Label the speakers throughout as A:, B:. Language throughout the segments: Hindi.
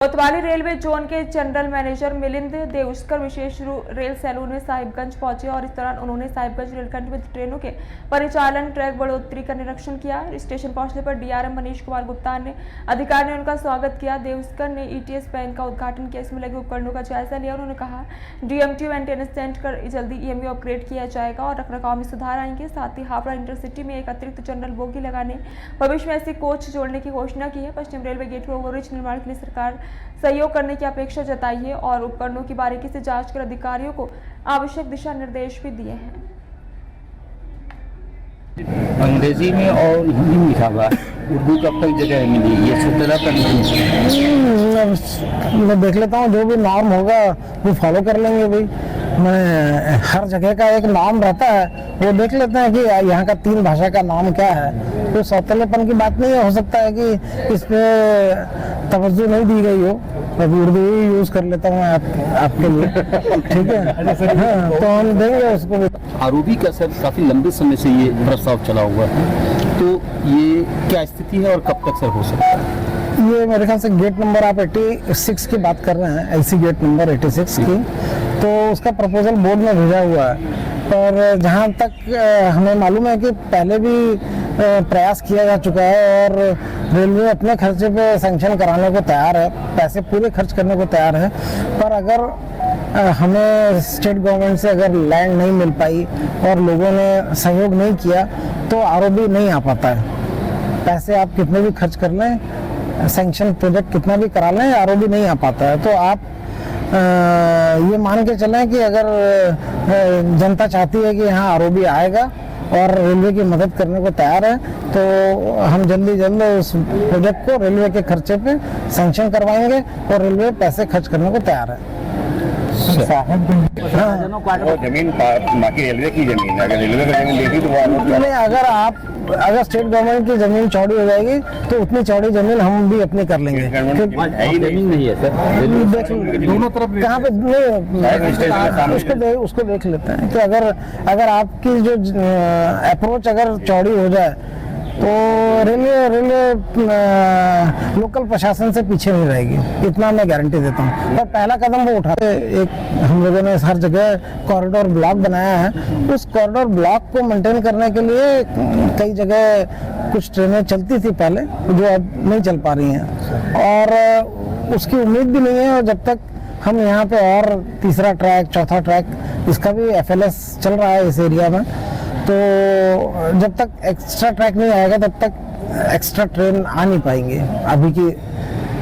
A: कोतवाली रेलवे जोन के जनरल मैनेजर मिलिंद देउस्कर विशेष रेल सैलून में साहिबगंज पहुंचे और इस दौरान उन्होंने साहिबगंज रेलखंड में ट्रेनों के परिचालन ट्रैक बढ़ोतरी का निरीक्षण किया। स्टेशन पहुंचने पर डीआरएम मनीष कुमार गुप्ता ने अधिकारी ने उनका स्वागत किया। देउस्कर ने ईटीएस पैन का उद्घाटन किया, इसमें लगे उपकरणों का जायजा लिया। उन्होंने कहा डीएमटी मेंटेनेंस सेंटर कर जल्दी ईएमयू अपग्रेड किया जाएगा और रखरखाव में सुधार आएंगे। साथ ही हावड़ा इंटरसिटी में एक अतिरिक्त जनरल बोगी लगाने, भविष्य में ऐसे कोच जोड़ने की घोषणा की है। पश्चिम रेलवे गेट के ओवरब्रिज निर्माण के लिए सरकार सहयोग करने की अपेक्षा जताई है और उपकरणों की बारीकी से जांच कर अधिकारियों को आवश्यक दिशा निर्देश भी दिए हैं।
B: अंग्रेजी में और हिंदी में लिखा हुआ है, उर्दू कब तक जगह मिली? ये सब तरह
C: मैं देख लेता हूँ, जो भी नॉर्म होगा वो फॉलो कर लेंगे। भाई मैं हर जगह का एक नाम रहता है, वो देख लेते हैं कि यहाँ का 3 भाषा का नाम क्या है। तो सौतेलेपन की बात नहीं है, हो सकता है कि इस पे तवज्जो नहीं दी गई हो, अभी उर्दू ही यूज कर लेता हूँ आपके लिए। ठीक है, हाँ, तो हम देंगे उसको भी।
B: आरोपी का सर काफी लंबे समय से ये प्रस्ताव चला हुआ है, तो ये क्या स्थिति है और कब तक सर हो सकता है?
C: ये मेरे ख्याल से गेट नंबर आप 86 की बात कर रहे हैं, ऐसी गेट नंबर 86 की, तो उसका प्रपोजल बोर्ड में भेजा हुआ है। पर जहाँ तक हमें मालूम है कि पहले भी प्रयास किया जा चुका है और रेलवे अपने खर्चे पे सैंक्शन कराने को तैयार है, पैसे पूरे खर्च करने को तैयार है। पर अगर हमें स्टेट गवर्नमेंट से अगर लैंड नहीं मिल पाई और लोगों ने सहयोग नहीं किया तो आरओबी नहीं आ पाता है। पैसे आप कितने भी खर्च कर लें, सैंक्शन प्रोजेक्ट कितना भी करा लें, आरओबी नहीं आ पाता है। तो आप ये मान के चलें कि अगर जनता चाहती है कि यहाँ आरओबी आएगा और रेलवे की मदद करने को तैयार है, तो हम जल्दी जल्द उस प्रोजेक्ट को रेलवे के खर्चे पे सैंक्शन करवाएंगे और रेलवे पैसे खर्च करने को तैयार है।
B: और जमीन बाकी रेलवे की जमीन, अगर रेलवे की जमीन लेगी तो वो
C: अगर स्टेट गवर्नमेंट की जमीन चौड़ी हो जाएगी तो उतनी चौड़ी जमीन हम भी अपनी कर लेंगे।
B: जमीन नहीं है सर,
C: दोनों तरफ कहाँ पे नहीं, उसको देख लेते हैं कि अगर आपकी जो अप्रोच अगर चौड़ी हो जाए तो रेलवे लोकल प्रशासन से पीछे नहीं रहेगी, इतना मैं गारंटी देता हूँ। पर पहला कदम वो उठाते, एक हम लोगों ने हर जगह कॉरिडोर ब्लॉक बनाया है। उस कॉरिडोर ब्लॉक को मेंटेन करने के लिए कई जगह कुछ ट्रेनें चलती थी पहले, जो अब नहीं चल पा रही हैं और उसकी उम्मीद भी नहीं है। और जब तक हम यहाँ पे और तीसरा ट्रैक, चौथा ट्रैक, इसका भी FLS चल रहा है इस एरिया में, तो जब तक एक्स्ट्रा ट्रैक नहीं आएगा तब तक एक्स्ट्रा ट्रेन आ नहीं पाएंगे अभी की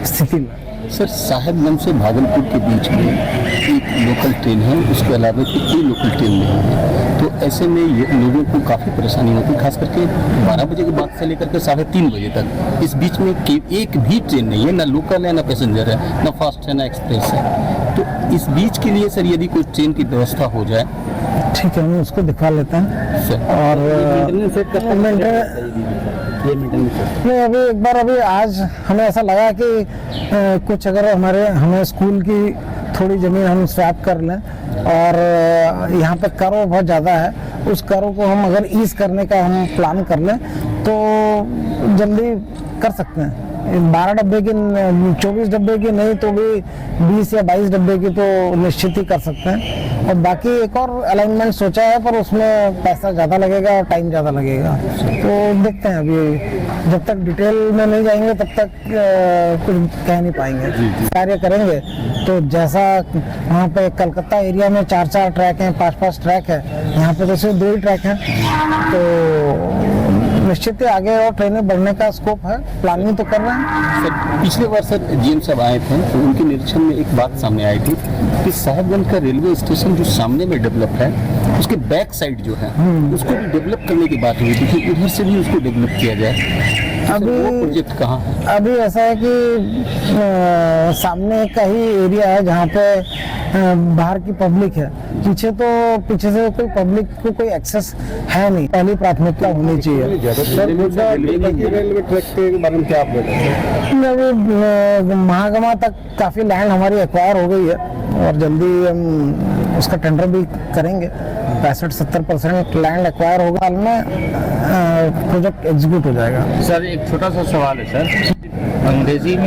C: स्थिति में।
B: सर साहिबगंज से भागलपुर के बीच में एक लोकल ट्रेन है, उसके अलावा कोई लोकल ट्रेन नहीं है, तो ऐसे में लोगों को काफ़ी परेशानी होती है, खास करके 12 बजे के बाद से लेकर के 3:30 बजे तक। इस बीच में एक भी ट्रेन नहीं है, ना लोकल है, ना पैसेंजर है, ना फास्ट है, ना एक्सप्रेस है। तो इस बीच के लिए सर यदि कोई ट्रेन की व्यवस्था हो जाए,
C: ठीक है, हम उसको दिखा लेते हैं। और नहीं, अभी एक बार आज हमें ऐसा लगा कि कुछ अगर हमें स्कूल की थोड़ी ज़मीन हम स्वैप कर लें और यहाँ पे करो बहुत ज़्यादा है, उस करो को हम अगर ईज करने का हम प्लान कर लें तो जल्दी कर सकते हैं। 12 डब्बे की, 24 डब्बे की नहीं तो भी 20 या 22 डब्बे की तो निश्चित ही कर सकते हैं। और बाकी एक और अलाइनमेंट सोचा है, पर उसमें पैसा ज़्यादा लगेगा और टाइम ज़्यादा लगेगा, तो देखते हैं। अभी जब तक डिटेल में नहीं जाएंगे तब तक कुछ कह नहीं पाएंगे। कार्य करेंगे तो जैसा वहाँ पे कलकत्ता एरिया में 4-4 ट्रैक हैं, 5-5 ट्रैक है, यहाँ पे तो सिर्फ 2 ही ट्रैक हैं, तो निश्चित ही आगे और ट्रेनें बढ़ने का स्कोप है, प्लानिंग तो कर रहे हैं।
B: सर पिछले बार सर GM साहब आए थे तो उनके निरीक्षण में एक बात सामने आई थी कि साहिबगंज का रेलवे स्टेशन जो सामने में डेवलप है, उसके बैक साइड जो है उसको भी डेवलप करने की बात हुई थी कि उधर से भी उसको डेवलप किया जाए। अभी प्रोजेक्ट कहाँ है?
C: अभी ऐसा है कि सामने का ही एरिया है जहाँ पे बाहर की पब्लिक है, पीछे से कोई पब्लिक को कोई एक्सेस है नहीं। पहली प्राथमिकता होनी चाहिए।
B: रेलवे ट्रैक के बारे में क्या आप
C: अभी महागमा तक काफ़ी लैंड हमारी एक्वायर हो गई है और जल्दी हम उसका टेंडर भी करेंगे। 65-70% लैंड एक्वायर होगा, हाल में प्रोजेक्ट एग्जीक्यूट हो जाएगा।
B: सर एक छोटा सा सवाल है सर, अंग्रेजी में